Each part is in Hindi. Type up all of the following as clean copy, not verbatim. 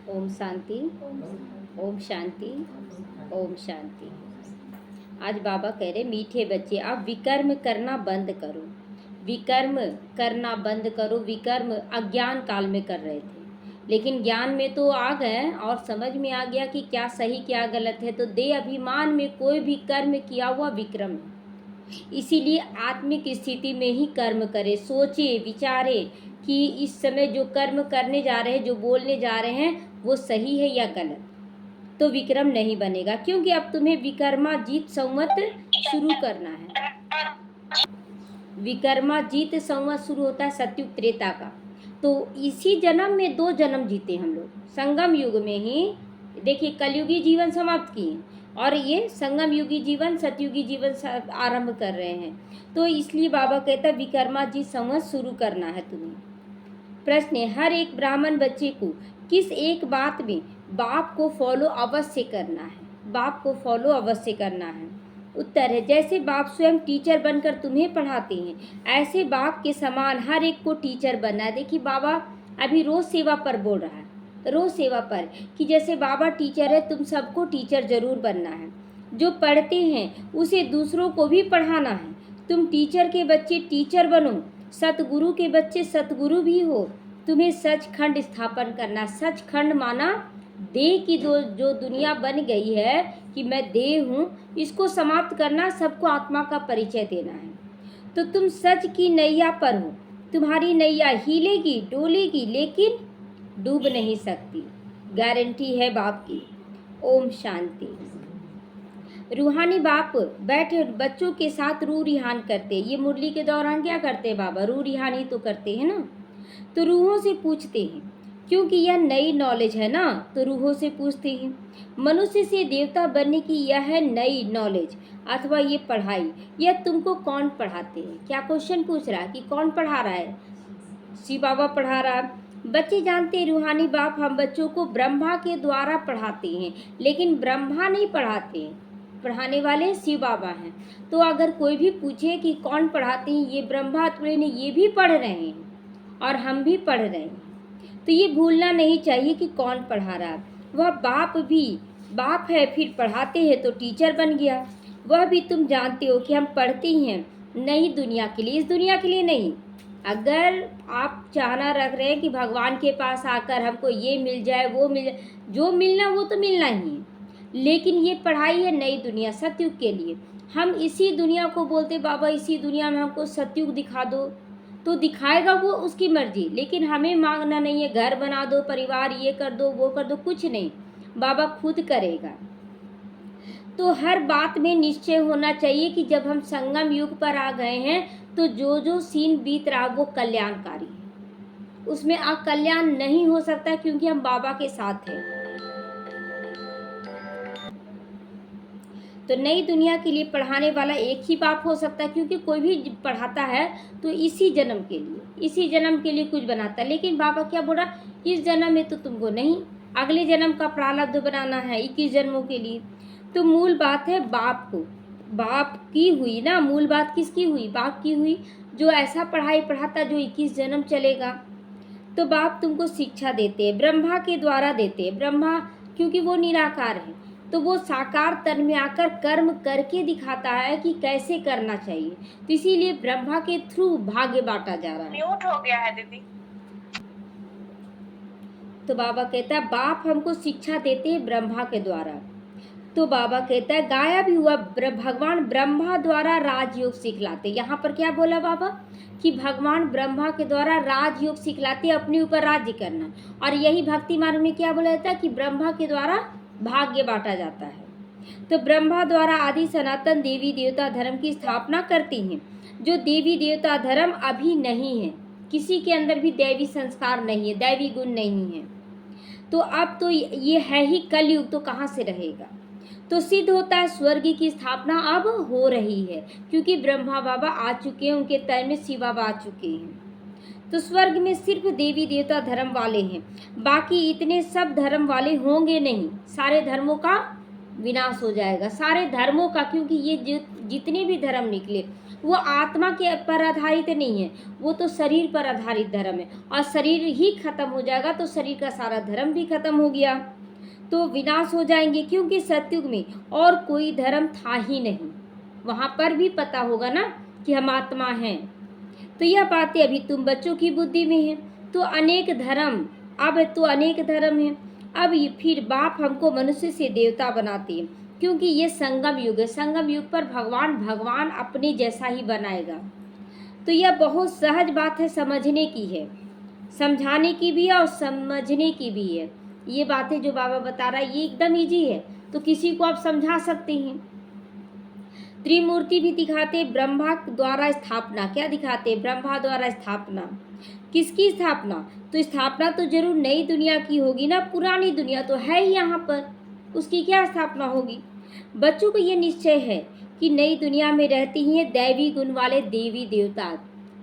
ओम शांति, ओम शांति, ओम शांति। आज बाबा कह रहे मीठे बच्चे आप विकर्म करना बंद करो, विकर्म करना बंद करो। विकर्म अज्ञान काल में कर रहे थे, लेकिन ज्ञान में तो आ गए और समझ में आ गया कि क्या सही क्या गलत है। तो देह अभिमान में कोई भी कर्म किया हुआ विक्रम है। इसीलिए आत्मिक स्थिति में ही कर्म करे, सोचे विचारे कि इस समय जो कर्म करने जा रहे हैं, जो बोलने जा रहे हैं, वो सही है या गलत। तो विक्रम नहीं बनेगा, क्योंकि अब तुम्हें विक्रमाजीत संवत शुरू करना है। विक्रमाजीत संवत शुरू होता है सतयुग त्रेता का। तो इसी जन्म में 2 जन्म जीते हम लोग। संगम युग में ही देखिए कलयुगी जीवन समाप्त किए और ये संगम युगी जीवन सतयुगी जीवन आरंभ कर रहे हैं। तो इसलिए बाबा कहता है विक्रमाजीत संवत शुरू करना है तुम्हें। प्रश्न है, हर एक ब्राह्मण बच्चे को किस एक बात में बाप को फॉलो अवश्य करना है? बाप को फॉलो अवश्य करना है। उत्तर है, जैसे बाप स्वयं टीचर बनकर तुम्हें पढ़ाते हैं, ऐसे बाप के समान हर एक को टीचर बनना है। देखिए बाबा अभी रोज सेवा पर बोल रहा है, रोज सेवा पर, कि जैसे बाबा टीचर है तुम सबको टीचर जरूर बनना है। जो पढ़ते हैं उसे दूसरों को भी पढ़ाना है। तुम टीचर के बच्चे टीचर बनो, सतगुरु के बच्चे सतगुरु भी हो। तुम्हें सचखंड स्थापन करना। सचखंड माना देह की जो दुनिया बन गई है कि मैं देह हूँ, इसको समाप्त करना, सबको आत्मा का परिचय देना है। तो तुम सच की नैया पर हो, तुम्हारी नैया हिलेगी डोलेगी लेकिन डूब नहीं सकती, गारंटी है बाप की। ओम शांति। रूहानी बाप बैठे बच्चों के साथ रूह रिहान करते। ये मुरली के दौरान क्या करते हैं बाबा? रूह रिहानी तो करते हैं ना। तो रूहों से पूछते हैं, क्योंकि यह नई नॉलेज है ना, तो रूहों से पूछते हैं। मनुष्य से देवता बनने की यह है नई नॉलेज अथवा ये पढ़ाई, यह तुमको कौन पढ़ाते हैं? क्या क्वेश्चन पूछ रहा है कि कौन पढ़ा रहा है? शिव बाबा पढ़ा रहा है। बच्चे जानते हैं रूहानी बाप हम बच्चों को ब्रह्मा के द्वारा पढ़ाते हैं, लेकिन ब्रह्मा नहीं पढ़ाते हैं, पढ़ाने वाले शिव बाबा हैं। तो अगर कोई भी पूछे कि कौन पढ़ाते हैं, ये ब्रह्मा, तो ये भी पढ़ रहे हैं और हम भी पढ़ रहे हैं। तो ये भूलना नहीं चाहिए कि कौन पढ़ा रहा है। वह बाप भी बाप है, फिर पढ़ाते हैं तो टीचर बन गया। वह भी तुम जानते हो कि हम पढ़ते ही हैं नई दुनिया के लिए, इस दुनिया के लिए नहीं। अगर आप चाहना रख रहे हैं कि भगवान के पास आकर हमको ये मिल जाए वो मिल जाए, जो मिलना वो तो मिलना ही है, लेकिन ये पढ़ाई है नई दुनिया सतयुग के लिए। हम इसी दुनिया को बोलते बाबा इसी दुनिया में हमको सतयुग दिखा दो, तो दिखाएगा वो, उसकी मर्जी, लेकिन हमें मांगना नहीं है घर बना दो, परिवार ये कर दो वो कर दो, कुछ नहीं, बाबा खुद करेगा। तो हर बात में निश्चय होना चाहिए कि जब हम संगम युग पर आ गए हैं तो जो जो सीन बीत रहा वो कल्याणकारी है, उसमें अकल्याण नहीं हो सकता, क्योंकि हम बाबा के साथ हैं। तो नई दुनिया के लिए पढ़ाने वाला एक ही बाप हो सकता है, क्योंकि कोई भी पढ़ाता है तो इसी जन्म के लिए, इसी जन्म के लिए कुछ बनाता है। लेकिन बाबा क्या बोला, इस जन्म में तो तुमको नहीं, अगले जन्म का प्रारब्ध बनाना है 21 जन्मों के लिए। तो मूल बात है बाप को, बाप की हुई ना, मूल बात किसकी हुई? बाप की हुई, जो ऐसा पढ़ाई पढ़ाता जो 21 जन्म चलेगा। तो बाप तुमको शिक्षा देते हैं, ब्रह्मा के द्वारा देते हैं। ब्रह्मा क्योंकि वो निराकार है, तो वो साकार तन में आकर कर्म करके दिखाता है कि कैसे करना चाहिए। तो इसीलिए ब्रह्मा के थ्रू भाग्य बांटा जा रहा है। म्यूट हो गया है दीदी। तो बाबा कहता है बाप हमको शिक्षा देते हैं ब्रह्मा के द्वारा। तो बाबा कहता है गायब हुआ भगवान ब्रह्मा द्वारा राजयोग सिखलाते। यहाँ पर क्या बोला बाबा कि भगवान ब्रह्मा के द्वारा राजयोग सिखलाते, अपने ऊपर राज्य करना। और यही भक्ति मार्ग में क्या बोला जाता है कि ब्रह्मा के द्वारा भाग्य बांटा जाता है। तो ब्रह्मा द्वारा आदि सनातन देवी देवता धर्म की स्थापना करती हैं। जो देवी देवता धर्म अभी नहीं है, किसी के अंदर भी दैवी संस्कार नहीं है, दैवी गुण नहीं है। तो अब तो ये है ही कलयुग, तो कहाँ से रहेगा? तो सिद्ध होता है स्वर्ग की स्थापना अब हो रही है, क्योंकि ब्रह्मा बाबा आ चुके हैं, उनके तय में शिव बाबा आ चुके हैं। तो स्वर्ग में सिर्फ देवी देवता धर्म वाले हैं, बाकी इतने सब धर्म वाले होंगे नहीं। सारे धर्मों का विनाश हो जाएगा, सारे धर्मों का, क्योंकि ये जितने भी धर्म निकले वो आत्मा के पर आधारित नहीं है, वो तो शरीर पर आधारित धर्म है, और शरीर ही खत्म हो जाएगा तो शरीर का सारा धर्म भी खत्म हो गया, तो विनाश हो जाएंगे, क्योंकि सतयुग में और कोई धर्म था ही नहीं। वहाँ पर भी पता होगा ना कि हम आत्मा हैं। तो यह बातें अभी तुम बच्चों की बुद्धि में है। तो अनेक धर्म, अब तो अनेक धर्म है। अब ये फिर बाप हमको मनुष्य से देवता बनाते हैं, क्योंकि ये संगम युग है। संगम युग पर भगवान अपने जैसा ही बनाएगा। तो यह बहुत सहज बात है, समझने की है, समझाने की भी है और समझने की भी है। ये बातें जो बाबा बता रहा है ये एकदम इजी है, तो किसी को आप समझा सकते हैं। त्रिमूर्ति भी दिखाते, ब्रह्मा द्वारा स्थापना, क्या दिखाते? ब्रह्मा द्वारा स्थापना। किसकी स्थापना? तो स्थापना तो जरूर नई दुनिया की होगी ना, पुरानी दुनिया तो है ही यहाँ पर, उसकी क्या स्थापना होगी? बच्चों को ये निश्चय है कि नई दुनिया में रहती हैं दैवी गुण वाले देवी देवता,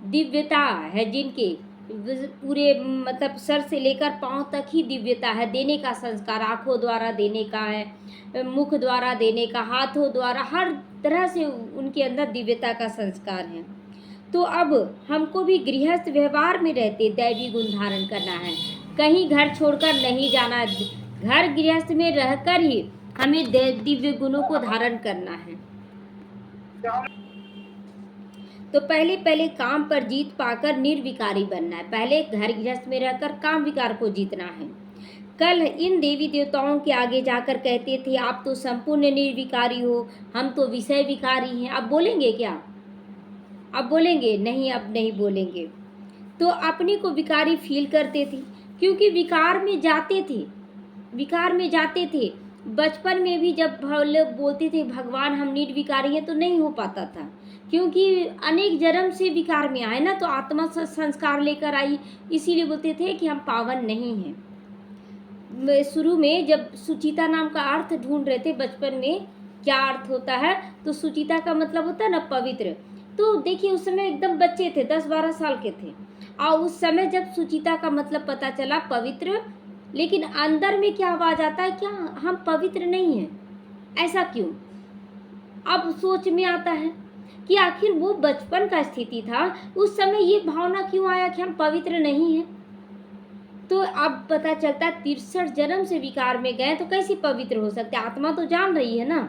दिव्यता है जिनके पूरे मतलब सर से लेकर पांव तक ही दिव्यता है, देने का संस्कार आंखों द्वारा देने का है, मुख द्वारा देने का, हाथों द्वारा, हर तरह से उनके अंदर दिव्यता का संस्कार है। तो अब हमको भी गृहस्थ व्यवहार में रहते दैवी गुण धारण करना है, कहीं घर छोड़कर नहीं जाना है, घर गृहस्थ में रहकर ही हमें दिव्य गुणों को धारण करना है। तो पहले काम पर जीत पाकर निर्विकारी बनना है, पहले घर गृहस्थ में रहकर काम विकार को जीतना है। कल इन देवी देवताओं के आगे जाकर कहते थे आप तो संपूर्ण निर्विकारी हो, हम तो विषय विकारी हैं। अब बोलेंगे क्या? अब बोलेंगे नहीं, अब नहीं बोलेंगे। तो अपने को विकारी फील करते थे, क्योंकि विकार में जाते थे। बचपन में भी जब लोग बोलते थे भगवान हम निर्विकारी हैं, तो नहीं हो पाता था, क्योंकि अनेक जन्म से विकार में आए ना, तो आत्मा संस्कार लेकर आई, इसीलिए बोलते थे कि हम पावन नहीं हैं। शुरू में जब सुचिता नाम का अर्थ ढूंढ रहे थे बचपन में, क्या अर्थ होता है, तो सुचिता का मतलब होता है ना पवित्र। तो देखिए उस समय एकदम बच्चे थे, 10-12 साल के थे, और उस समय जब सुचिता का मतलब पता चला पवित्र, लेकिन अंदर में क्या आवाज आता है, क्या हम पवित्र नहीं हैं? ऐसा क्यों? अब सोच में आता है कि आखिर वो बचपन का स्थिति था, उस समय ये भावना क्यों आया कि हम पवित्र नहीं हैं? तो अब पता चलता है 63 जन्म से विकार में गए तो कैसे पवित्र हो सकते? आत्मा तो जान रही है ना।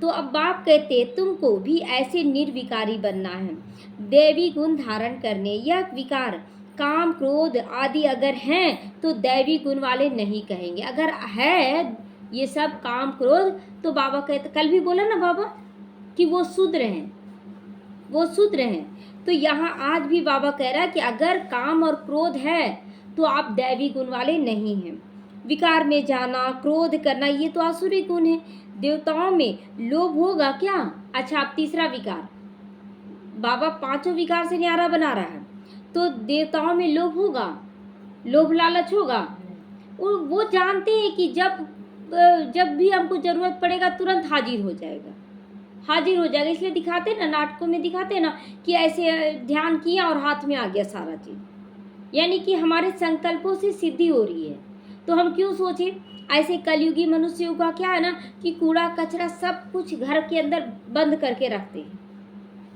तो अब बाप कहते तुमको भी ऐसे निर्विकारी बनना है, दैवी गुण धारण करने। यह विकार काम क्रोध आदि अगर हैं तो दैवी गुण वाले नहीं कहेंगे, अगर है ये सब काम क्रोध तो बाबा कहते, कल भी बोला ना बाबा कि वो शूद्र हैं, वो शूद्र हैं। तो यहाँ आज भी बाबा कह रहा है कि अगर काम और क्रोध है तो आप दैवी गुण वाले नहीं हैं। विकार में जाना, क्रोध करना, ये तो आसुरी गुण है। देवताओं में लोभ होगा क्या? अच्छा, अब तीसरा विकार, बाबा 5 विकार से न्यारा बना रहा है। तो देवताओं में लोभ होगा, लोभ लालच होगा। वो जानते हैं कि जब भी हमको जरूरत पड़ेगा तुरंत हाजिर हो जाएगा, इसलिए दिखाते ना, नाटकों में दिखाते ना कि ऐसे ध्यान किया और हाथ में आ गया सारा चीज, यानी कि हमारे संकल्पों से सिद्धि हो रही है। तो हम क्यों सोचे? ऐसे कलयुगी मनुष्यों का क्या है ना कि कूड़ा कचरा सब कुछ घर के अंदर बंद करके रखते हैं।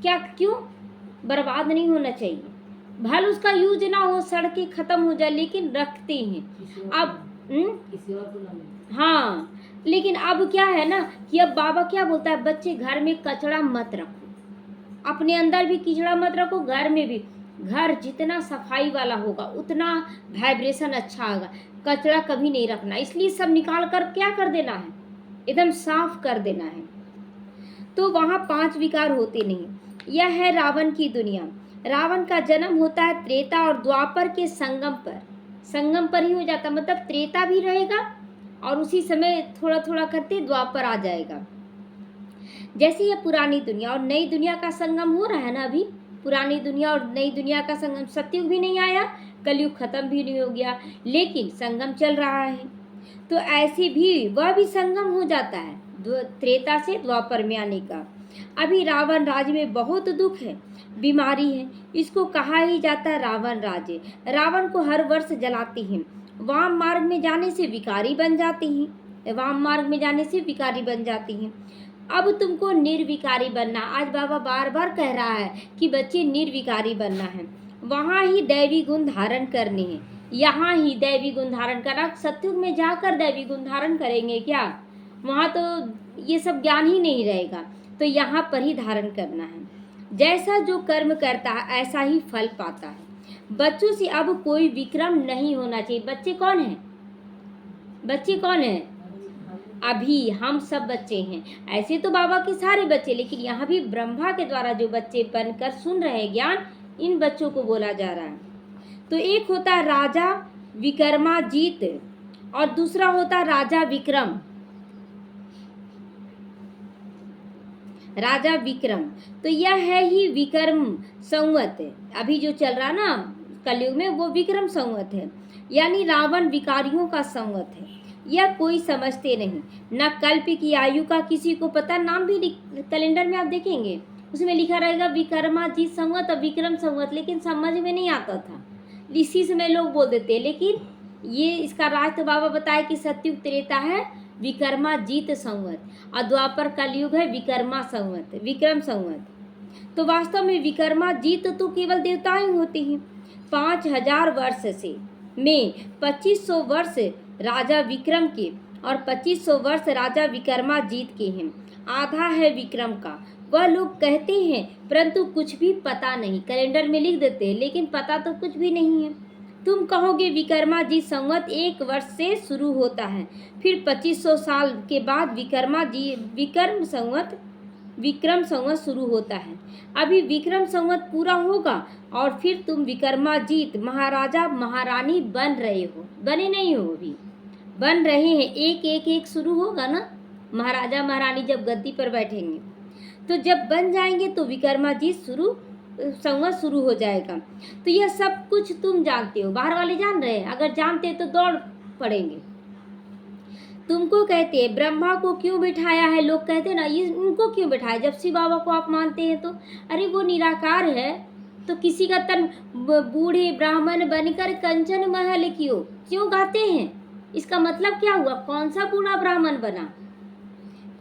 क्या, क्यों? बर्बाद नहीं होना चाहिए, भले उसका यूज ना हो, सड़कें खत्म हो जाए, लेकिन रखते हैं। अब हाँ, लेकिन अब क्या है ना कि अब बाबा क्या बोलता है, बच्चे घर में कचरा मत रखो, अपने अंदर भी कीचड़ा मत रखो, घर में भी। घर जितना सफाई वाला होगा उतना वाइब्रेशन अच्छा होगा। कचरा कभी नहीं रखना, इसलिए सब निकाल कर क्या कर देना है, एकदम साफ कर देना है। तो वहाँ 5 विकार होते नहीं। यह है रावण की दुनिया। रावण का जन्म होता है त्रेता और द्वापर के संगम पर ही हो जाता, मतलब त्रेता भी रहेगा और उसी समय थोड़ा थोड़ा करते द्वापर आ जाएगा। जैसे यह पुरानी दुनिया और नई दुनिया का संगम हो रहा है ना, अभी पुरानी दुनिया और नई दुनिया का संगम, सतयुग भी नहीं आया, कलयुग खत्म भी नहीं हो गया, लेकिन संगम चल रहा है। तो ऐसे भी वह भी संगम हो जाता है त्रेता से द्वापर में आने का। अभी रावण राज्य में बहुत दुख है, बीमारी है, इसको कहा ही जाता है रावण राज्य। रावण को हर वर्ष जलाते हैं, वाम मार्ग में जाने से विकारी बन जाती हैं, अब तुमको निर्विकारी बनना। आज बाबा बार बार कह रहा है कि बच्चे निर्विकारी बनना है, वहाँ ही दैवी गुण धारण करने हैं, यहाँ ही दैवी गुण धारण करना। सत्युग में जाकर दैवी गुण धारण करेंगे क्या? वहाँ तो ये सब ज्ञान ही नहीं रहेगा, तो यहाँ पर ही धारण करना है। जैसा जो कर्म करता है ऐसा ही फल पाता है। बच्चों से अब कोई विक्रम नहीं होना चाहिए। बच्चे कौन हैं? बच्चे कौन हैं? अभी हम सब बच्चे हैं। ऐसे तो बाबा के सारे बच्चे, लेकिन यहाँ भी ब्रह्मा के द्वारा जो बच्चे बनकर सुन रहे हैं ज्ञान, इन बच्चों को बोला जा रहा है। तो एक होता है राजा विक्रमाजीत और दूसरा होता राजा विक्रम। राजा विक्रम, तो यह है ही विक्रम संवत। अभी जो चल रहा ना कलयुग में वो विक्रम संवत है, यानी रावण विकारियों का संवत है। यह कोई समझते नहीं, न कल्प की आयु का किसी को पता। नाम भी कैलेंडर में आप देखेंगे उसमें लिखा रहेगा विक्रमाजीत संवत और विक्रम संवत, लेकिन समझ में नहीं आता था, इसी समय लोग बोल देते हैं। लेकिन ये इसका राज तो बाबा बताए कि सत्युग त्रेता है विक्रमाजीत संवत और द्वापर कलयुग है विक्रमा संवत, विक्रम संवत। तो वास्तव में विक्रमाजीत तो केवल देवताएं होते हैं। 5000 वर्ष से में 2500 वर्ष राजा विक्रम के और 2500 वर्ष राजा विक्रमाजीत के हैं। आधा है विक्रम का, वह लोग कहते हैं, परंतु कुछ भी पता नहीं। कैलेंडर में लिख देते हैं लेकिन पता तो कुछ भी नहीं है। तुम कहोगे विक्रमाजीत संवत 1 वर्ष से शुरू होता है, फिर 2500 साल के बाद विक्रम संवत शुरू होता है। अभी विक्रम संवत पूरा होगा और फिर तुम विक्रमाजीत महाराजा महारानी बन रहे हो। बने नहीं हो, अभी बन रहे हैं। एक शुरू होगा ना, महाराजा महारानी जब गद्दी पर बैठेंगे, तो जब बन जाएंगे तो विक्रमाजीत संवत शुरू हो जाएगा। तो यह सब कुछ तुम जानते हो, बाहर वाले जान रहे हैं। अगर जानते तो दौड़ पड़ेंगे। तुमको कहते हैं ब्रह्मा को क्यों बिठाया है, लोग कहते हैं ना ये उनको क्यों बिठाया, जब शिव बाबा को आप मानते हैं तो। अरे वो निराकार है, तो किसी का तन बूढ़े ब्राह्मण बनकर कंचन महल क्यों गाते हैं? इसका मतलब क्या हुआ? कौन सा बूढ़ा ब्राह्मण बना?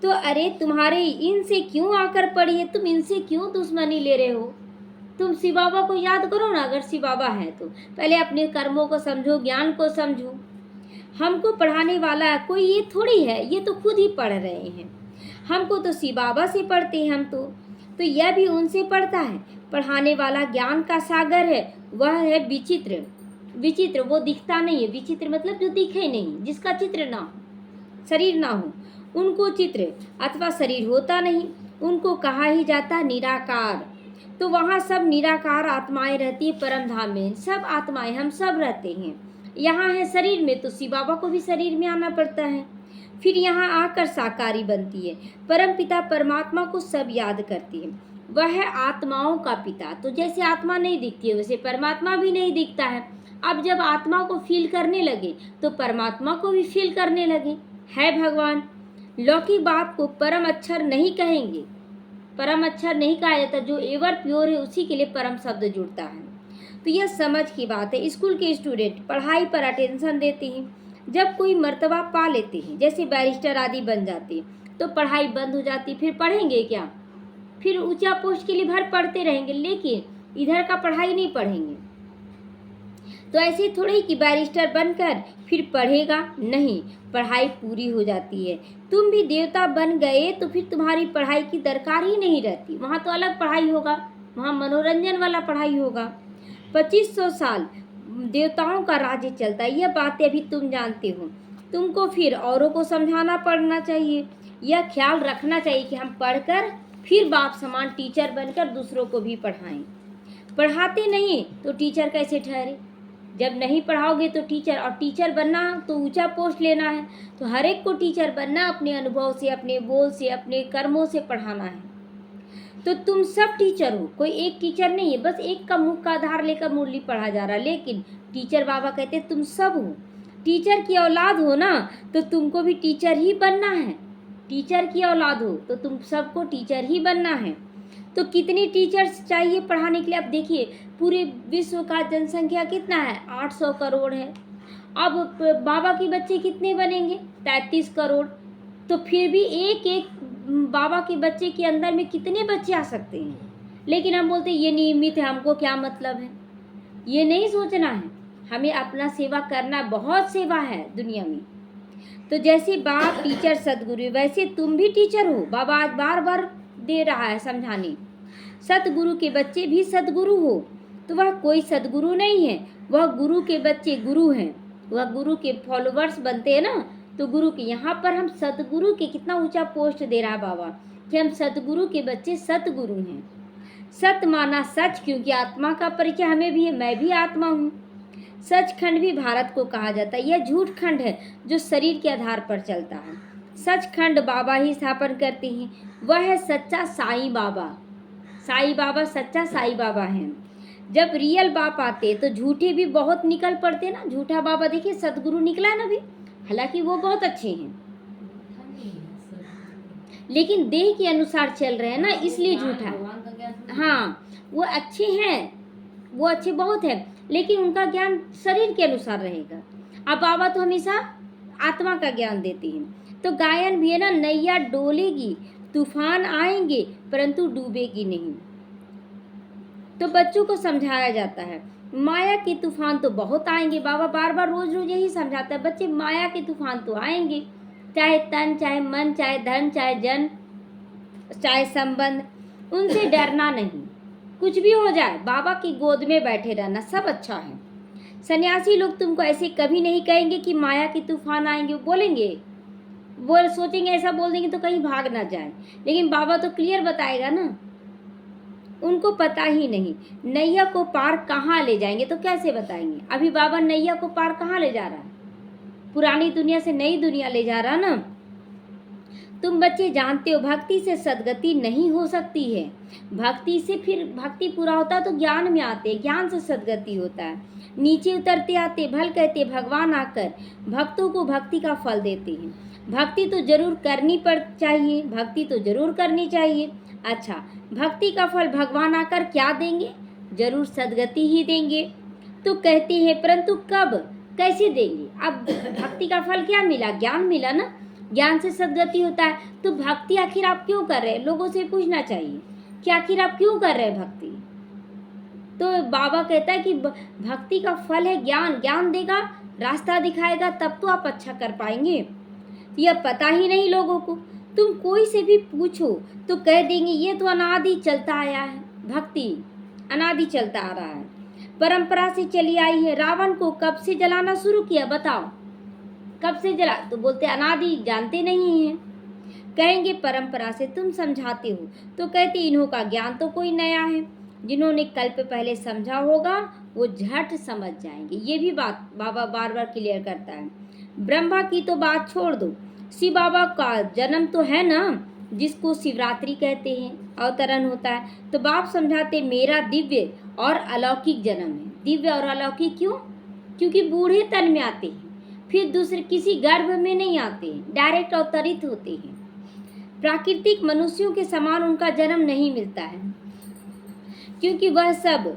तो अरे तुम्हारे इनसे क्यों आकर पड़ी है, तुम इनसे क्यों दुश्मनी ले रहे हो? तुम शिव बाबा को याद करो ना, अगर शिव बाबा है तो पहले अपने कर्मों को समझो, ज्ञान को समझो। हमको पढ़ाने वाला कोई ये थोड़ी है, ये तो खुद ही पढ़ रहे हैं। हमको तो शिव बाबा से पढ़ते हैं हम तो यह भी उनसे पढ़ता है। पढ़ाने वाला ज्ञान का सागर है, वह है विचित्र। विचित्र वो दिखता नहीं है, विचित्र मतलब जो दिखे नहीं, जिसका चित्र ना हो, शरीर ना हो, उनको चित्र अथवा शरीर होता नहीं, उनको कहा ही जाता निराकार। तो वहाँ सब निराकार आत्माएं रहती है। परम धाम में सब आत्माएं, हम सब रहते हैं। यहाँ है शरीर में, तो शिव बाबा को भी शरीर में आना पड़ता है, फिर यहाँ आकर साकारी बनती है। परम पिता परमात्मा को सब याद करती है, वह है आत्माओं का पिता। तो जैसे आत्मा नहीं दिखती है वैसे परमात्मा भी नहीं दिखता है। अब जब आत्मा को फील करने लगे तो परमात्मा को भी फील करने लगे, है भगवान। लौकिक बात को परम अक्षर नहीं कहेंगे, परम अक्षर नहीं कहा जाता। जो एवर प्योर है उसी के लिए परम शब्द जुड़ता है। तो यह समझ की बात है। स्कूल के स्टूडेंट पढ़ाई पर अटेंशन देते हैं, जब कोई मर्तबा पा लेते हैं, जैसे बैरिस्टर आदि बन जाते हैं, तो पढ़ाई बंद हो जाती। फिर पढ़ेंगे क्या? फिर ऊंचा पोस्ट के लिए भर पढ़ते रहेंगे, लेकिन इधर का पढ़ाई नहीं पढ़ेंगे। तो ऐसे थोड़े ही कि बैरिस्टर बनकर फिर पढ़ेगा, नहीं, पढ़ाई पूरी हो जाती है। तुम भी देवता बन गए तो फिर तुम्हारी पढ़ाई की दरकार ही नहीं रहती। वहाँ तो अलग पढ़ाई होगा, वहाँ मनोरंजन वाला पढ़ाई होगा। 2500 साल देवताओं का राज्य चलता है, यह बातें अभी तुम जानते हो। तुमको फिर औरों को समझाना पड़ना चाहिए, यह ख्याल रखना चाहिए कि हम पढ़कर फिर बाप समान टीचर बनकर दूसरों को भी पढ़ाएं। पढ़ाते नहीं तो टीचर कैसे ठहरे? जब नहीं पढ़ाओगे तो टीचर, और टीचर बनना तो ऊंचा पोस्ट लेना है, तो हर एक को टीचर बनना, अपने अनुभव से, अपने बोल से, अपने कर्मों से पढ़ाना है। तो तुम सब टीचर हो, कोई एक टीचर नहीं है, बस एक का मुख का आधार लेकर मुरली पढ़ा जा रहा। लेकिन टीचर बाबा कहते तुम सब हो, टीचर की औलाद हो ना, तो तुमको भी टीचर ही बनना है। टीचर की औलाद हो तो तुम सबको टीचर ही बनना है। तो कितनी टीचर्स चाहिए पढ़ाने के लिए? अब देखिए पूरे विश्व का जनसंख्या कितना है? 800 करोड़ है। अब बाबा के बच्चे कितने बनेंगे? 33 करोड़। तो फिर भी एक एक बाबा के बच्चे के अंदर में कितने बच्चे आ सकते हैं, लेकिन हम बोलते हैं ये नियमित है, हमको क्या मतलब है। ये नहीं सोचना है, हमें अपना सेवा करना, बहुत सेवा है दुनिया में। तो जैसे बाप टीचर सदगुरु, वैसे तुम भी टीचर हो। बाबा आज बार बार दे रहा है समझाने, सतगुरु के बच्चे भी सदगुरु हो। तो वह कोई सदगुरु नहीं है, वह गुरु के बच्चे गुरु हैं, वह गुरु के फॉलोवर्स बनते हैं ना। तो गुरु के यहाँ पर हम सतगुरु के, कितना ऊंचा पोस्ट दे रहा है बाबा कि हम सतगुरु के बच्चे सतगुरु हैं। सत माना सच, क्योंकि आत्मा का परिचय हमें भी है, मैं भी आत्मा हूँ। सचखंड भी भारत को कहा जाता है। यह झूठ खंड है जो शरीर के आधार पर चलता है। सचखंड बाबा ही स्थापन करते हैं, वह है सच्चा साईं बाबा। साईं बाबा सच्चा साईं बाबा है। जब रियल बाप आते तो झूठे भी बहुत निकल पड़ते ना। झूठा बाबा देखिए सदगुरु निकला ना भी, हालांकि वो बहुत अच्छे हैं, लेकिन देह के अनुसार चल रहे हैं ना, इसलिए झूठा। हाँ, वो अच्छे हैं, वो अच्छे बहुत हैं, लेकिन उनका ज्ञान शरीर के अनुसार रहेगा। अब बाबा तो हमेशा आत्मा का ज्ञान देते हैं। तो गायन भी है ना, नैया डोलेगी, तूफान आएंगे, परंतु डूबेगी नहीं। तो बच्चों को समझाया जाता है माया के तूफान तो बहुत आएंगे। बाबा बार बार रोज रोज यही समझाता है, बच्चे माया के तूफान तो आएंगे, चाहे तन, चाहे मन, चाहे धन, चाहे जन, चाहे संबंध, उनसे डरना नहीं। कुछ भी हो जाए, बाबा की गोद में बैठे रहना, सब अच्छा है। सन्यासी लोग तुमको ऐसे कभी नहीं कहेंगे कि माया के तूफान आएंगे, वो बोलेंगे, वो सोचेंगे ऐसा बोल देंगे तो कहीं भाग ना जाए, लेकिन बाबा तो क्लियर बताएगा ना। उनको पता ही नहीं नैया को पार कहाँ ले जाएंगे, तो कैसे बताएंगे। अभी बाबा नैया को पार कहाँ ले जा रहा है, पुरानी दुनिया से नई दुनिया ले जा रहा ना। तुम बच्चे जानते हो भक्ति से सदगति नहीं हो सकती है। भक्ति से फिर भक्ति पूरा होता है तो ज्ञान में आते, ज्ञान से सदगति होता है। नीचे उतरते आते भल कहते भगवान आकर भक्तों को भक्ति का फल देते हैं। भक्ति तो जरूर करनी चाहिए, भक्ति तो जरूर करनी चाहिए। अच्छा, भक्ति का फल भगवान आकर क्या देंगे, जरूर सदगति ही देंगे। तो कहते हैं परंतु कब, कैसे देंगे। अब भक्ति का फल क्या मिला, ज्ञान मिला ना, ज्ञान से सदगति होता है। तो भक्ति आखिर आप क्यों कर रहे हैं, लोगों से पूछना चाहिए कि आखिर आप क्यों कर रहे हैं भक्ति। तो बाबा कहता है कि भक्ति का फल है ज्ञान, ज्ञान देगा, रास्ता दिखाएगा, तब तो आप अच्छा कर पाएंगे। यह पता ही नहीं लोगों को। तुम कोई से भी पूछो तो कह देंगे ये तो अनादि चलता आया है, भक्ति अनादि चलता आ रहा है, परंपरा से चली आई है। रावण को कब से जलाना शुरू किया, बताओ कब से जला, तो बोलते अनादि, जानते नहीं हैं। कहेंगे परंपरा से, तुम समझाते हो, तो कहते इन्हों का ज्ञान तो कोई नया है, जिन्होंने कल्प पहले समझा होगा वो झट समझ जाएंगे। ये भी बात बाबा बार बार क्लियर करता है। ब्रह्मा की तो बात छोड़ दो, शिव बाबा का जन्म तो है ना, जिसको शिवरात्रि कहते हैं, अवतरण होता है। तो बाप समझाते मेरा दिव्य और अलौकिक जन्म है। दिव्य और अलौकिक क्यों, क्योंकि बूढ़े तन में आते हैं, फिर दूसरे किसी गर्भ में नहीं आते हैं, डायरेक्ट अवतरित होते हैं। प्राकृतिक मनुष्यों के समान उनका जन्म नहीं मिलता है, क्योंकि वह सब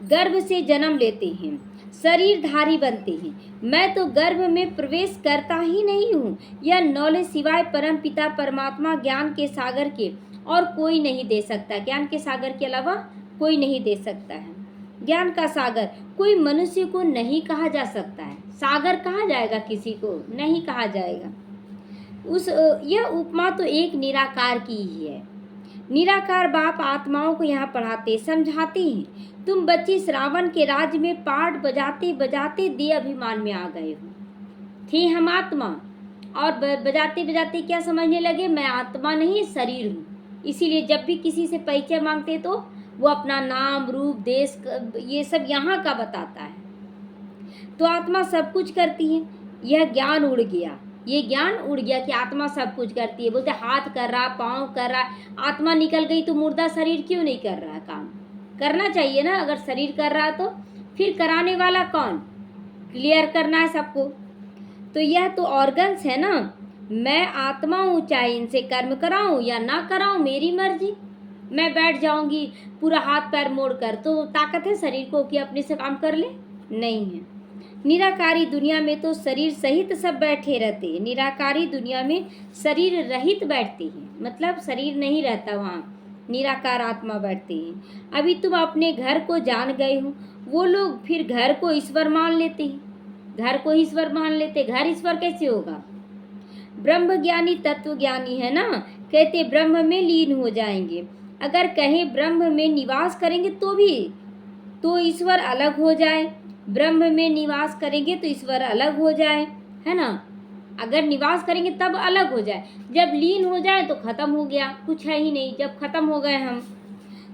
गर्भ से जन्म लेते हैं, शरीरधारी बनते हैं। मैं तो गर्भ में प्रवेश करता ही नहीं हूँ। यह नॉलेज सिवाय परम पिता परमात्मा ज्ञान के सागर के और कोई नहीं दे सकता। ज्ञान के सागर के अलावा कोई नहीं दे सकता है। ज्ञान का सागर कोई मनुष्य को नहीं कहा जा सकता है। सागर कहा जाएगा, किसी को नहीं कहा जाएगा। यह उपमा तो एक निराकार की ही है। निराकार बाप आत्माओं को यहाँ पढ़ाते समझाते हैं। तुम बच्चे श्रावण के राज्य में पाठ बजाते बजाते दे अभिमान में आ गए हो। थे हम आत्मा, और बजाते बजाते क्या समझने लगे, मैं आत्मा नहीं शरीर हूँ। इसीलिए जब भी किसी से परिचय मांगते तो वो अपना नाम रूप देश ये सब यहाँ का बताता है। तो आत्मा सब कुछ करती है। यह ज्ञान उड़ गया, ये ज्ञान उड़ गया कि आत्मा सब कुछ करती है। बोलते हाथ कर रहा, पाँव कर रहा, आत्मा निकल गई तो मुर्दा शरीर क्यों नहीं कर रहा काम, करना चाहिए ना। अगर शरीर कर रहा तो फिर कराने वाला कौन, क्लियर करना है सबको। तो यह तो ऑर्गन्स है ना, मैं आत्मा हूँ, चाहे इनसे कर्म कराऊँ या ना कराऊँ मेरी मर्जी। मैं बैठ जाऊँगी पूरा हाथ पैर मोड़ कर, तो ताकत है शरीर को कि अपने से काम कर ले, नहीं है। निराकारी दुनिया में तो शरीर सहित सब बैठे रहते हैं, निराकारी दुनिया में शरीर रहित बैठते हैं, मतलब शरीर नहीं रहता वहाँ, निराकार आत्मा बैठते हैं। अभी तुम अपने घर को जान गए हो, वो लोग फिर घर को ईश्वर मान लेते हैं, घर को ईश्वर मान लेते, घर ईश्वर कैसे होगा? ब्रह्म ज्ञानी तत्व ज्ञानी है ना, कहते ब्रह्म में लीन हो जाएंगे। अगर कहें ब्रह्म में निवास करेंगे तो ईश्वर अलग हो जाए, ब्रह्म में निवास करेंगे तो ईश्वर अलग हो जाए, है ना। अगर निवास करेंगे तब अलग हो जाए, जब लीन हो जाए तो खत्म हो गया, कुछ है ही नहीं, जब खत्म हो गए हम।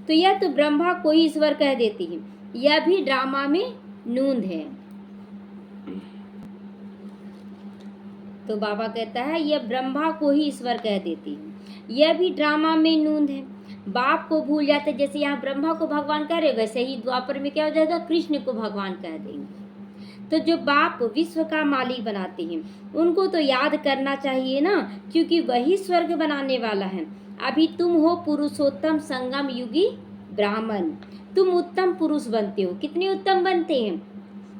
तो यह तो ब्रह्मा को ही ईश्वर कह देती है, यह भी ड्रामा में नूंद है। तो बाबा कहता है यह ब्रह्मा को ही ईश्वर कह देती है, यह भी ड्रामा में नूंद है। बाप को भूल जाते, जैसे यहाँ ब्रह्मा को भगवान कह रहे, वैसे ही द्वापर में क्या हो जाएगा, कृष्ण को भगवान कह देंगे। तो जो बाप विश्व का मालिक बनाते हैं उनको तो याद करना चाहिए ना, क्योंकि वही स्वर्ग बनाने वाला है। अभी तुम हो पुरुषोत्तम संगम युगी ब्राह्मण, तुम उत्तम पुरुष बनते हो। कितने उत्तम बनते हैं?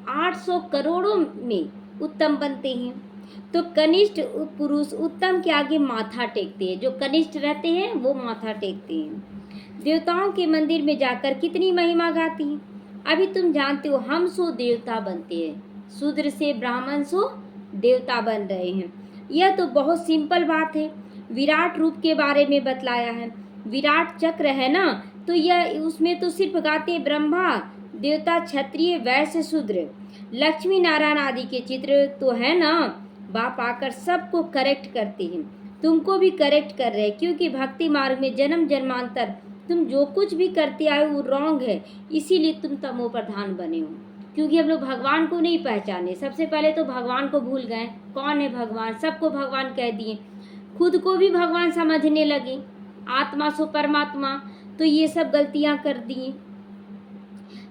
800 करोड़ों में उत्तम बनते हैं। तो कनिष्ठ पुरुष उत्तम के आगे माथा टेकते हैं, जो कनिष्ठ रहते हैं वो माथा टेकते हैं। देवताओं के मंदिर में जाकर कितनी महिमा गाती हैं। अभी तुम जानते हो हम सो देवता बनते हैं, शूद्र से ब्राह्मण सो देवता बन रहे हैं। यह तो बहुत सिंपल बात है। विराट रूप के बारे में बतलाया है, विराट चक्र है ना, तो यह उसमें तो सिर्फ गाते ब्रह्मा देवता क्षत्रिय वैश्य शूद्र, लक्ष्मी नारायण आदि के चित्र तो है ना। बाप आकर सबको करेक्ट करते हैं, तुमको भी करेक्ट कर रहे हैं, क्योंकि भक्ति मार्ग में जन्म जन्मांतर तुम जो कुछ भी करते आए वो रॉन्ग है, इसीलिए तुम तमो प्रधान बने हो। क्योंकि हम लोग भगवान को नहीं पहचाने, सबसे पहले तो भगवान को भूल गए, कौन है भगवान, सबको भगवान कह दिए, खुद को भी भगवान समझने लगे, आत्मा सो परमात्मा, तो ये सब गलतियां कर दी।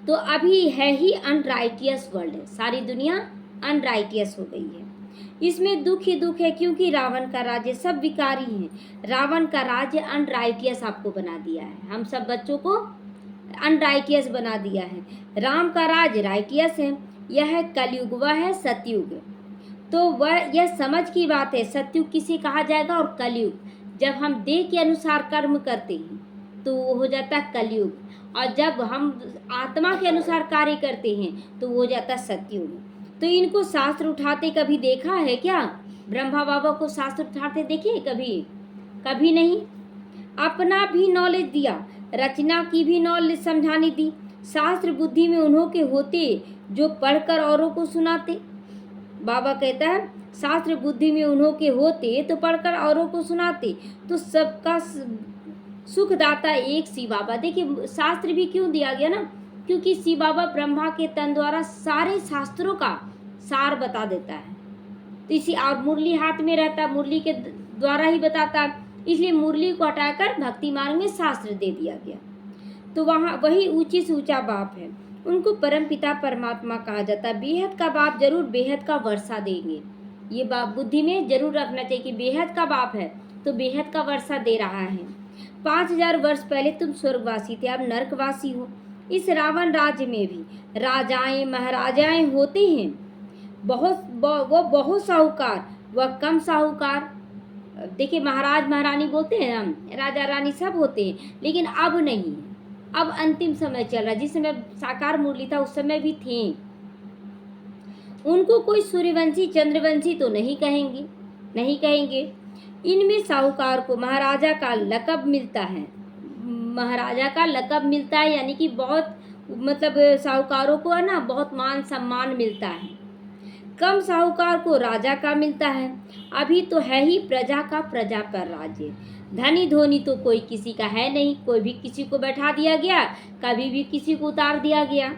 तो अभी है ही अनराइटियस वर्ल्ड है, सारी दुनिया अनराइटियस हो गई है। इसमें दुख ही दुख है, क्योंकि रावण का राज्य, सब विकारी हैं, रावण का राज्य अनराइटियस आपको बना दिया है, हम सब बच्चों को अनराइटियस बना दिया है। राम का राज राइटियस है, यह है कलयुग, वह है सतयुग। तो वह यह समझ की बात है, सतयुग किसे कहा जाएगा और कलयुग। जब हम देह के अनुसार कर्म करते हैं तो वो हो जाता है कलयुग, और जब हम आत्मा के अनुसार कार्य करते हैं तो वो हो जाता है सतयुग। तो इनको शास्त्र उठाते कभी देखा है क्या? ब्रह्मा बाबा को शास्त्र उठाते देखिए कभी? कभी नहीं। अपना भी नॉलेज दिया, रचना की भी नॉलेज समझानी दी। शास्त्र बुद्धि में उन्हों के होते जो पढ़कर औरों को सुनाते। बाबा कहता है शास्त्र बुद्धि में उन्हों के होते तो पढ़कर औरों को सुनाते, तो सबका सुखदाता एक शिव बाबा। देखिए शास्त्र भी क्यों दिया गया ना, क्योंकि शिव बाबा ब्रह्मा के तन द्वारा सारे शास्त्रों का सार बता देता है। तो इसी और मुरली हाथ में रहता, मुरली के द्वारा ही बताता, इसलिए मुरली को हटाकर भक्ति मार्ग में शास्त्र दे दिया गया। तो वहाँ वही ऊंची से ऊंचा बाप है, उनको परम पिता परमात्मा कहा जाता है। बेहद का बाप जरूर बेहद का वर्षा देंगे, ये बाप बुद्धि में जरूर रखना चाहिए कि बेहद का बाप है तो बेहद का वर्षा दे रहा है। 5000 वर्ष पहले तुम स्वर्गवासी थे, अब नरकवासी हो। इस रावण राज्य में भी राजाएं महाराजाएं होते हैं, वो बहुत साहूकार, वह कम साहूकार। देखिए महाराज महारानी बोलते हैं हम, राजा रानी सब होते हैं, लेकिन अब नहीं, अब अंतिम समय चल रहा है। जिस समय साकार मुरली था उस समय भी थे। उनको कोई सूर्यवंशी चंद्रवंशी तो नहीं कहेंगे, नहीं कहेंगे। इनमें साहूकार को महाराजा का लक़ब मिलता है, महाराजा का लक़ब मिलता है, यानी कि बहुत मतलब साहूकारों को है ना बहुत मान सम्मान मिलता है। कम साहूकार को राजा का मिलता है। अभी तो है ही प्रजा का प्रजा पर राज्य, धनी धोनी तो कोई किसी का है नहीं, कोई भी किसी को बैठा दिया गया, कभी भी किसी को उतार दिया गया।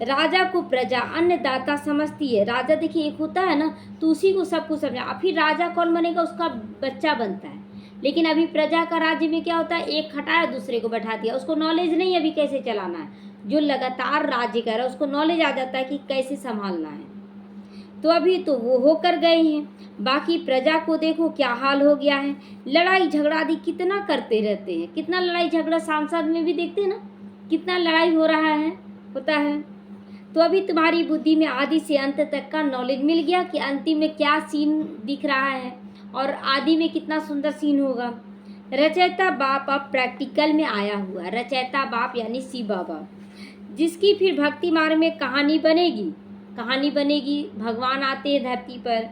राजा को प्रजा अन्नदाता समझती है। राजा देखिए एक होता है ना, तो उसी को सब कुछ समझा, फिर राजा कौन बनेगा, उसका बच्चा बनता है। लेकिन अभी प्रजा का राज्य में क्या होता है, एक हटाया दूसरे को बैठा दिया, उसको नॉलेज नहीं अभी कैसे चलाना है। जो लगातार राज्य कर रहा है उसको नॉलेज आ जाता है कि कैसे संभालना है। तो अभी तो वो होकर गए हैं, बाकी प्रजा को देखो क्या हाल हो गया है। लड़ाई झगड़ा आदि कितना करते रहते हैं, कितना लड़ाई झगड़ा, सांसद में भी देखते हैं ना कितना लड़ाई हो रहा है, होता है। तो अभी तुम्हारी बुद्धि में आदि से अंत तक का नॉलेज मिल गया कि अंतिम में क्या सीन दिख रहा है और आदि में कितना सुंदर सीन होगा। रचयिता बाप अब प्रैक्टिकल में आया हुआ। रचयिता बाप यानी शिव बाबा, जिसकी फिर भक्ति मार्ग में कहानी बनेगी। भगवान आते हैं धरती पर,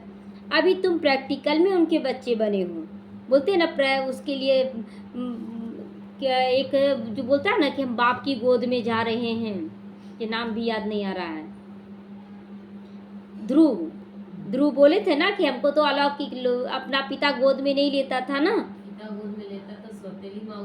अभी तुम प्रैक्टिकल में उनके बच्चे बने हो। बोलते हैं ना उसके लिए क्या एक जो बोलता है ना कि हम बाप की गोद में जा रहे हैं, ये नाम भी याद नहीं आ रहा है, ध्रुव बोले थे ना कि हमको तो अलौकिक अपना पिता गोद में नहीं लेता था ना, पिता गोद में लेता तो सौतेली माँ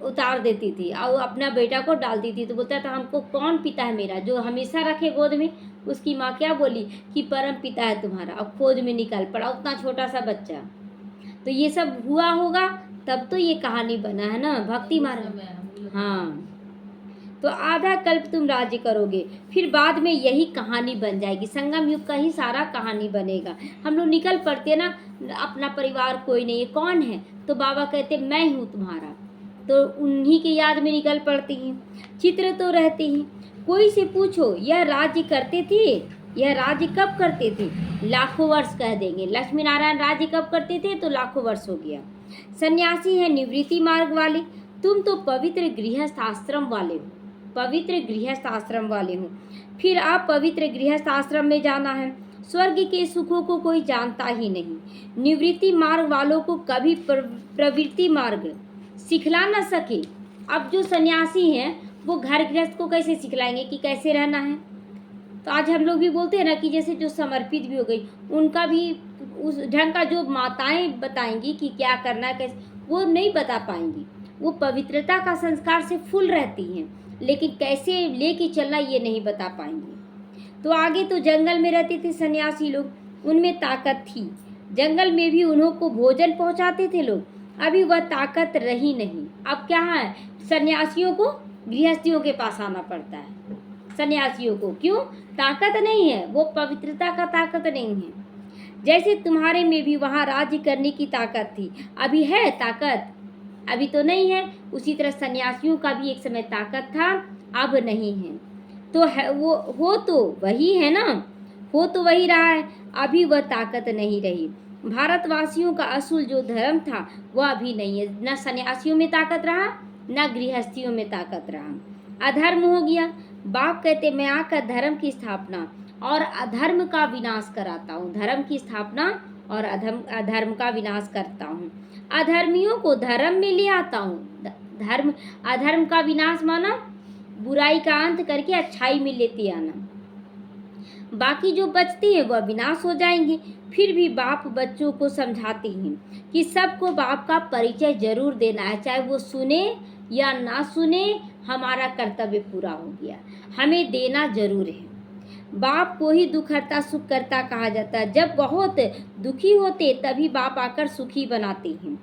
उतार देती थी और अपना बेटा को डालती थी। तो बोलता था हमको कौन पिता है मेरा जो हमेशा रखे गोद में। उसकी माँ क्या बोली कि परम पिता है तुम्हारा। अब खोज में निकल पड़ा उतना छोटा सा बच्चा। तो ये सब हुआ होगा तब तो ये कहानी बना है ना, भक्ति मार्ग। हाँ, तो आधा कल्प तुम राज्य करोगे, फिर बाद में यही कहानी बन जाएगी। संगम युग का ही सारा कहानी बनेगा। हम लोग निकल पड़ते ना, अपना परिवार कोई नहीं है, कौन है, तो बाबा कहते मैं हूँ तुम्हारा, तो उन्हीं की याद में निकल पड़ती हैं। चित्र तो रहते ही। कोई से पूछो यह राज्य करते थे, यह राज्य कब करते थे, लाखों वर्ष कह देंगे। लक्ष्मी नारायण राज्य कब करते थे, तो लाखों वर्ष हो गया। सन्यासी है निवृत्ति मार्ग वाले, तुम तो पवित्र गृहस्थ आश्रम वाले हो, पवित्र गृहस्थ आश्रम वाले हो। फिर आप पवित्र गृहस्थ आश्रम में जाना है। स्वर्ग के सुखों को कोई जानता ही नहीं। निवृत्ति मार्ग वालों को कभी प्रवृत्ति मार्ग सिखला न सके। अब जो सन्यासी हैं वो घर गृहस्थ को कैसे सिखलाएंगे कि कैसे रहना है। तो आज हम लोग भी बोलते हैं ना कि जैसे जो समर्पित भी हो गई, उनका भी उस ढंग का जो माताएं बताएंगी कि क्या करना है कैसे, वो नहीं बता पाएंगी। वो पवित्रता का संस्कार से फुल रहती हैं, लेकिन कैसे लेके चलना ये नहीं बता पाएंगी। तो आगे तो जंगल में रहते थे सन्यासी लोग, उनमें ताकत थी, जंगल में भी उन्हों को भोजन पहुंचाते थे लोग। अभी वह ताकत रही नहीं। अब क्या है, सन्यासियों को गृहस्थियों के पास आना पड़ता है। सन्यासियों को क्यों, ताकत नहीं है, वो पवित्रता का ताकत नहीं है। जैसे तुम्हारे में भी वहाँ राज्य करने की ताकत थी, अभी है ताकत, अभी तो नहीं है। उसी तरह सन्यासियों का भी एक समय ताकत था, अब नहीं है। तो है वो, हो तो वही है ना, हो तो वही रहा है, अभी वह ताकत नहीं रही। भारतवासियों का असूल जो धर्म था वह अभी नहीं है। न सन्यासियों में ताकत रहा, न गृहस्थियों में ताकत रहा। अधर्म हो गया। बाप कहते मैं आकर धर्म की स्थापना और अधर्म का विनाश कराता हूँ। धर्म की स्थापना और अधर्म का विनाश करता हूँ। अधर्मियों को धर्म में ले आता हूँ। अधर्म का विनाश माना बुराई का अंत करके अच्छाई में लेते आना। बाकी जो बचते हैं वह विनाश हो जाएंगे। फिर भी बाप बच्चों को समझाते हैं कि सबको बाप का परिचय जरूर देना है, चाहे वो सुने या ना सुने, हमारा कर्तव्य पूरा हो गया, हमें देना जरूर है। बाप को ही दुखहर्ता सुख करता कहा जाता है। जब बहुत दुखी होते तभी बाप आकर सुखी बनाते हैं।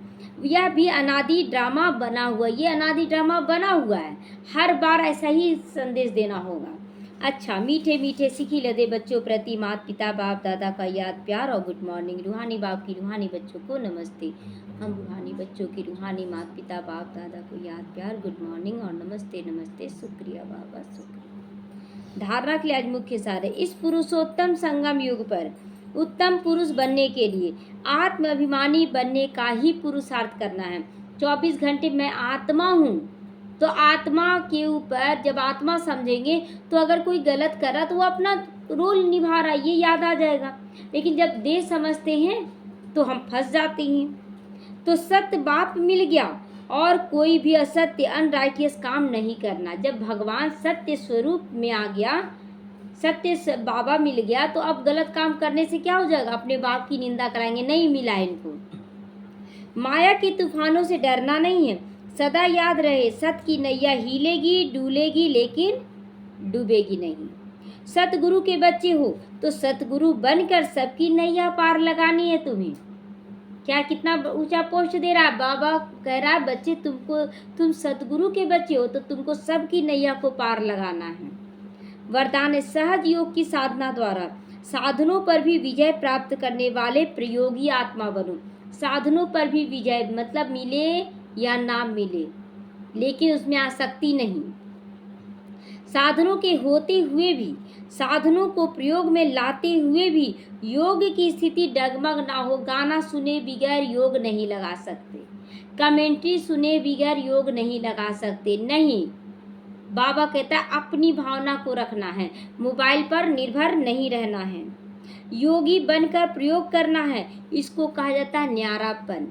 यह भी अनादि ड्रामा बना हुआ, ये अनादि ड्रामा बना हुआ है, हर बार ऐसा ही संदेश देना होगा। अच्छा, मीठे मीठे सीखी लदे बच्चों प्रति माता पिता बाप दादा का याद प्यार और गुड मॉर्निंग। रूहानी बाप की रूहानी बच्चों को नमस्ते। हम रूहानी बच्चों की रूहानी माता पिता बाप दादा को याद प्यार, गुड मॉर्निंग और नमस्ते नमस्ते, शुक्रिया बाबा, शुक्रिया। धारणा के लिए आज मुख्य सार है, इस पुरुषोत्तम संगम युग पर उत्तम पुरुष बनने के लिए आत्म अभिमानी बनने का ही पुरुषार्थ करना है। 24 घंटे मैं आत्मा हूँ, तो आत्मा के ऊपर जब आत्मा समझेंगे तो अगर कोई गलत कर रहा तो वो अपना रोल निभा रहा है, ये याद आ जाएगा। लेकिन जब देह समझते हैं तो हम फंस जाते हैं। तो सत्य बाप मिल गया और कोई भी असत्य अनराइटियस काम नहीं करना। जब भगवान सत्य स्वरूप में आ गया, सत्य बाबा मिल गया, तो अब गलत काम करने से क्या हो जाएगा, अपने बाप की निंदा कराएंगे, नहीं मिला इनको। माया के तूफानों से डरना नहीं है, सदा याद रहे सत्य की नैया हिलेगी डूलेगी लेकिन डूबेगी नहीं। सतगुरु के बच्चे हो तो सतगुरु बनकर सबकी नैया पार लगानी है तुम्हें। क्या कितना ऊंचा पोस्ट दे रहा है बाबा, कह रहा है बच्चे तुम सतगुरु के बच्चे हो तो तुमको सबकी नैया को पार लगाना है। वरदान सहज योग की साधना द्वारा साधनों पर भी विजय प्राप्त करने वाले प्रयोगी आत्मा बनो। साधनों पर भी विजय मतलब मिले या ना मिले, लेकिन उसमें आसक्ति नहीं। साधनों के होते हुए भी, साधनों को प्रयोग में लाते हुए भी योग की स्थिति डगमग ना हो। गाना सुने बगैर योग नहीं लगा सकते, कमेंट्री सुने बगैर योग नहीं लगा सकते। नहीं, बाबा कहता है अपनी भावना को रखना है, मोबाइल पर निर्भर नहीं रहना है, योगी बनकर प्रयोग करना है। इसको कहा जाता है न्यारापन।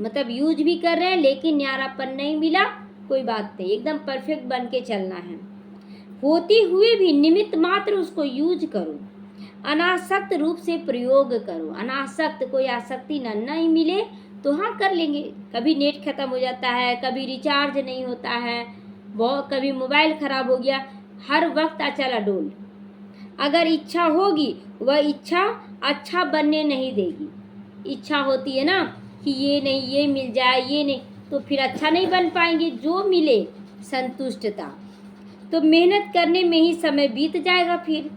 मतलब यूज भी कर रहे हैं लेकिन न्यारापन नहीं मिला, कोई बात नहीं, एकदम परफेक्ट बन के चलना है। होते हुए भी निमित्त मात्र उसको यूज करो, अनासक्त रूप से प्रयोग करो। अनासक्त, कोई आसक्ति ना नहीं मिले तो हाँ कर लेंगे। कभी नेट खत्म हो जाता है, कभी रिचार्ज नहीं होता है, बहुत कभी मोबाइल खराब हो गया, हर वक्त अचल अडोल। अगर इच्छा होगी, वह इच्छा अच्छा बनने नहीं देगी। इच्छा होती है ना कि ये नहीं, ये मिल जाए, ये नहीं, तो फिर अच्छा नहीं बन पाएंगे। जो मिले संतुष्टता, तो मेहनत करने में ही समय बीत जाएगा। फिर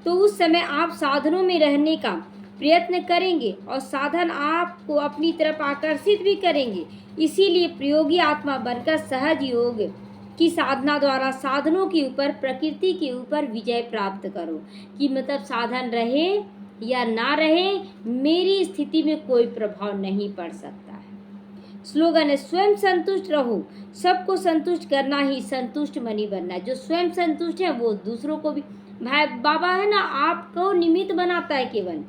तो उस समय आप साधनों में रहने का प्रयत्न करेंगे और साधन आपको अपनी तरफ आकर्षित भी करेंगे। इसीलिए प्रयोगी आत्मा बनकर सहज योग की साधना द्वारा साधनों के ऊपर, प्रकृति के ऊपर विजय प्राप्त करो। कि मतलब साधन रहे या ना रहे, मेरी स्थिति में कोई प्रभाव नहीं पड़ सकता है। स्लोगन है स्वयं संतुष्ट रहो, सबको संतुष्ट करना ही संतुष्ट मनी बनना है। जो स्वयं संतुष्ट है वो दूसरों को भी, भाई बाबा है ना, आपको निमित्त बनाता है। केवल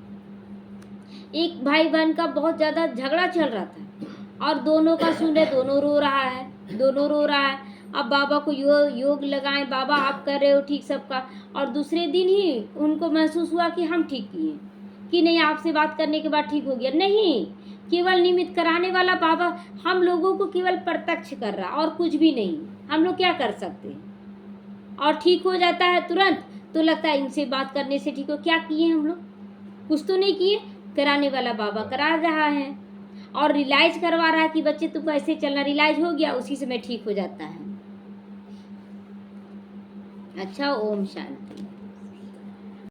एक भाई बहन का बहुत ज़्यादा झगड़ा चल रहा था और दोनों का सुन रहे, दोनों रो रहा है, दोनों रो रहा है। अब बाबा को योग लगाएं, बाबा आप कर रहे हो ठीक सबका, और दूसरे दिन ही उनको महसूस हुआ कि हम ठीक किए, कि नहीं आपसे बात करने के बाद ठीक हो गया। नहीं, केवल निमित्त कराने वाला बाबा हम लोगों को केवल प्रत्यक्ष कर रहा, और कुछ भी नहीं। हम लोग क्या कर सकते हैं? और ठीक हो जाता है तुरंत, तो लगता है इनसे बात करने से ठीक हो। क्या किए हम लोग? कुछ तो नहीं किए। कराने वाला बाबा करा रहा है और रियलाइज करवा रहा है कि बच्चे तुमको ऐसे चलना, रियलाइज हो गया, उसी समय ठीक हो जाता है। अच्छा, ओम शांति।